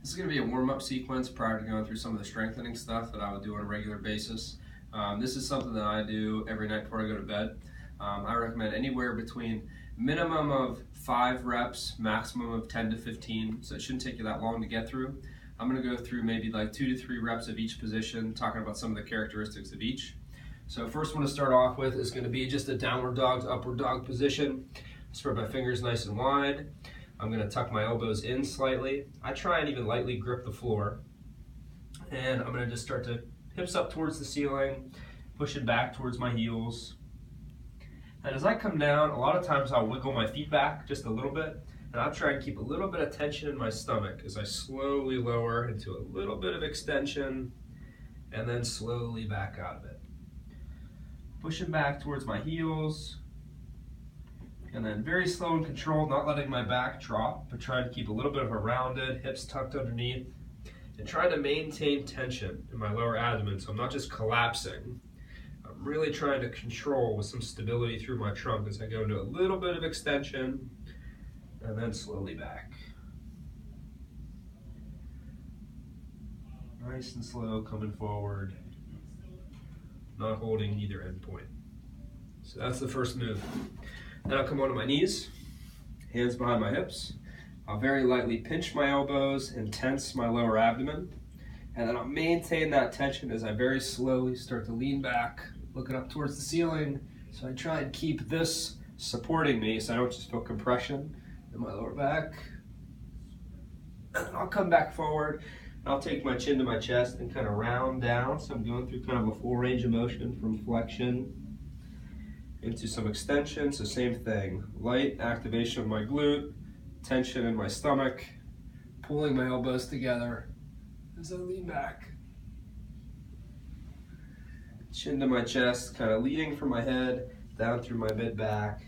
This is going to be a warm-up sequence prior to going through some of the strengthening stuff that I would do on a regular basis. This is something that I do every night before I go to bed. I recommend anywhere between minimum of 5 reps, maximum of 10 to 15, so it shouldn't take you that long to get through. I'm going to go through maybe like 2 to 3 reps of each position, talking about some of the characteristics of each. So first one to start off with is going to be just a downward dog to upward dog position. Spread my fingers nice and wide. I'm going to tuck my elbows in slightly. I try and even lightly grip the floor. And I'm going to just start to hips up towards the ceiling, pushing back towards my heels. And as I come down, a lot of times I'll wiggle my feet back just a little bit, and I'll try and keep a little bit of tension in my stomach as I slowly lower into a little bit of extension and then slowly back out of it. Pushing back towards my heels, and then very slow and controlled, not letting my back drop, but trying to keep a little bit of a rounded, hips tucked underneath, and trying to maintain tension in my lower abdomen so I'm not just collapsing. I'm really trying to control with some stability through my trunk as I go into a little bit of extension, and then slowly back. Nice and slow, coming forward, not holding either end point. So that's the first move. Then I'll come onto my knees, hands behind my hips. I'll very lightly pinch my elbows and tense my lower abdomen. And then I'll maintain that tension as I very slowly start to lean back, looking up towards the ceiling. So I try and keep this supporting me so I don't just feel compression in my lower back. And then I'll come back forward. I'll take my chin to my chest and kind of round down. So I'm going through kind of a full range of motion from flexion into some extension. So same thing, light activation of my glute, tension in my stomach, pulling my elbows together as I lean back. Chin to my chest, kind of leading from my head down through my mid back,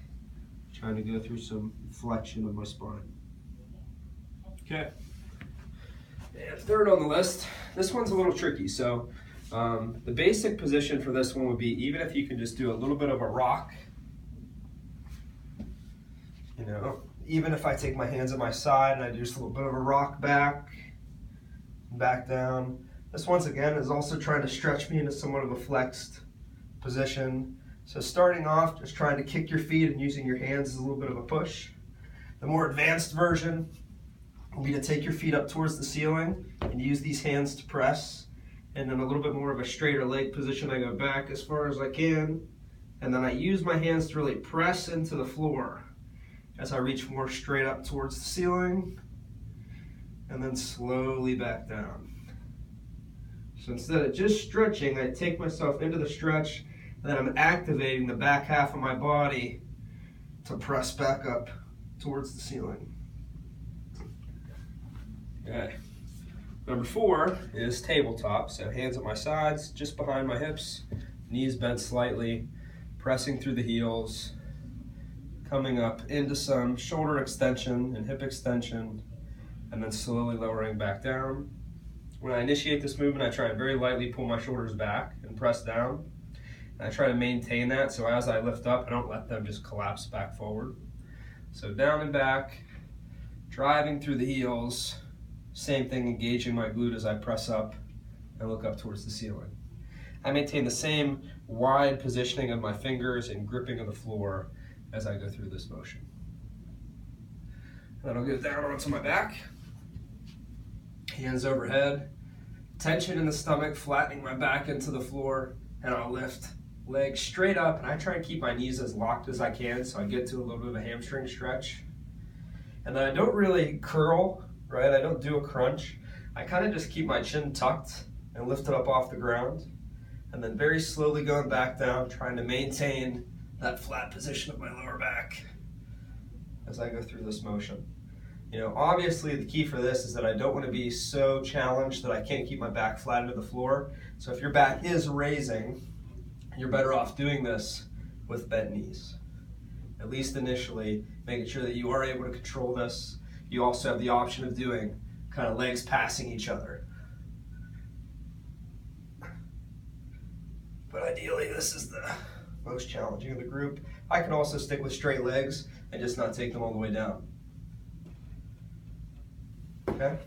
trying to go through some flexion of my spine. Okay. And third on the list, this one's a little tricky. So the basic position for this one would be, even if you can just do a little bit of a rock, even if I take my hands at my side and I do just a little bit of a rock back down. This once again is also trying to stretch me into somewhat of a flexed position. So starting off, just trying to kick your feet and using your hands as a little bit of a push. The more advanced version will be to take your feet up towards the ceiling and use these hands to press. And then a little bit more of a straighter leg position, I go back as far as I can. And then I use my hands to really press into the floor as I reach more straight up towards the ceiling. And then slowly back down. So instead of just stretching, I take myself into the stretch, and then I'm activating the back half of my body to press back up towards the ceiling. Okay. Number 4 is tabletop. So hands at my sides, just behind my hips, knees bent slightly, pressing through the heels, coming up into some shoulder extension and hip extension, and then slowly lowering back down. When I initiate this movement, I try and very lightly pull my shoulders back and press down. And I try to maintain that, so as I lift up, I don't let them just collapse back forward. So down and back, driving through the heels. Same thing, engaging my glute as I press up and look up towards the ceiling. I maintain the same wide positioning of my fingers and gripping of the floor as I go through this motion. Then I'll go down onto my back, hands overhead, tension in the stomach, flattening my back into the floor, and I'll lift legs straight up, and I try and keep my knees as locked as I can so I get to a little bit of a hamstring stretch. And then I don't really curl, right? I don't do a crunch. I kind of just keep my chin tucked and lift it up off the ground. And then very slowly going back down, trying to maintain that flat position of my lower back as I go through this motion. Obviously the key for this is that I don't want to be so challenged that I can't keep my back flat into the floor. So if your back is raising, you're better off doing this with bent knees. At least initially, making sure that you are able to control this. You also have the option of doing kind of legs passing each other. But ideally, this is the most challenging of the group. I can also stick with straight legs and just not take them all the way down. Okay?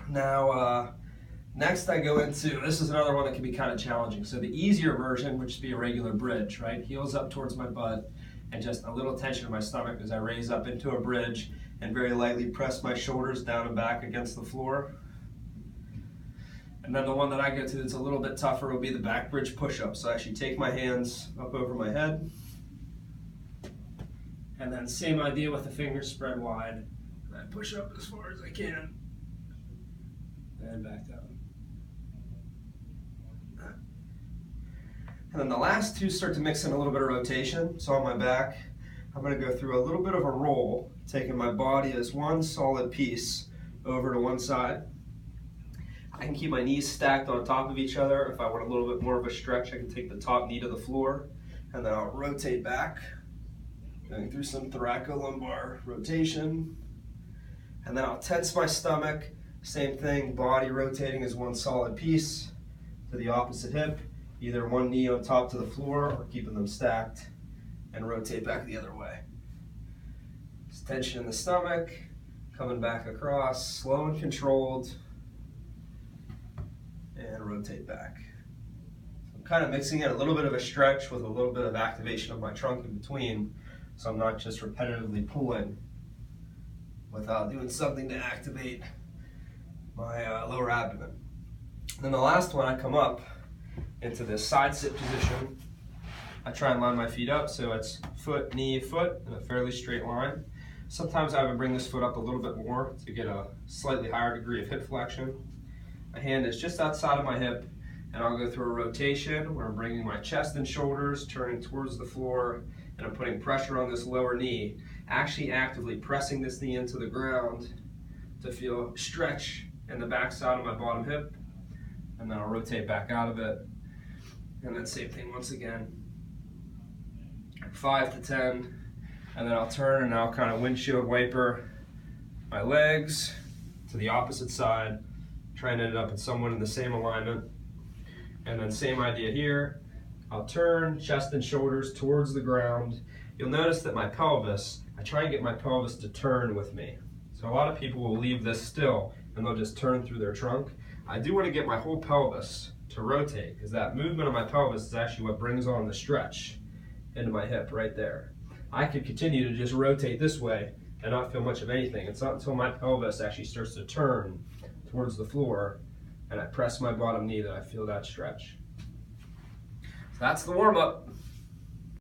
Now, next I go into, this is another one that can be kind of challenging. So the easier version would just be a regular bridge, right? Heels up towards my butt and just a little tension in my stomach as I raise up into a bridge and very lightly press my shoulders down and back against the floor. And then the one that I go to that's a little bit tougher will be the back bridge push-up. So I actually take my hands up over my head. And then same idea with the fingers spread wide. And I push up as far as I can. And back down. And then the last two start to mix in a little bit of rotation. So on my back, I'm going to go through a little bit of a roll, taking my body as one solid piece over to one side. I can keep my knees stacked on top of each other. If I want a little bit more of a stretch, I can take the top knee to the floor, and then I'll rotate back, going through some thoracolumbar rotation. And then I'll tense my stomach. Same thing, body rotating as one solid piece to the opposite hip, either one knee on top to the floor or keeping them stacked, and rotate back the other way. Just tension in the stomach, coming back across, slow and controlled, and rotate back. So I'm kind of mixing in a little bit of a stretch with a little bit of activation of my trunk in between, so I'm not just repetitively pulling without doing something to activate my lower abdomen. And then the last one, I come up into this side sit position. I try and line my feet up so it's foot, knee, foot in a fairly straight line. Sometimes I would bring this foot up a little bit more to get a slightly higher degree of hip flexion. My hand is just outside of my hip, and I'll go through a rotation where I'm bringing my chest and shoulders, turning towards the floor, and I'm putting pressure on this lower knee, actually actively pressing this knee into the ground to feel stretch in the back side of my bottom hip, and then I'll rotate back out of it, and then same thing once again. 5 to 10, and then I'll turn and I'll kind of windshield wiper my legs to the opposite side, try and end up in somewhat in the same alignment. And then same idea here. I'll turn chest and shoulders towards the ground. You'll notice that my pelvis, I try and get my pelvis to turn with me. So a lot of people will leave this still and they'll just turn through their trunk. I do want to get my whole pelvis to rotate, because that movement of my pelvis is actually what brings on the stretch into my hip right there. I could continue to just rotate this way and not feel much of anything. It's not until my pelvis actually starts to turn towards the floor and I press my bottom knee that I feel that stretch. So that's the warm-up.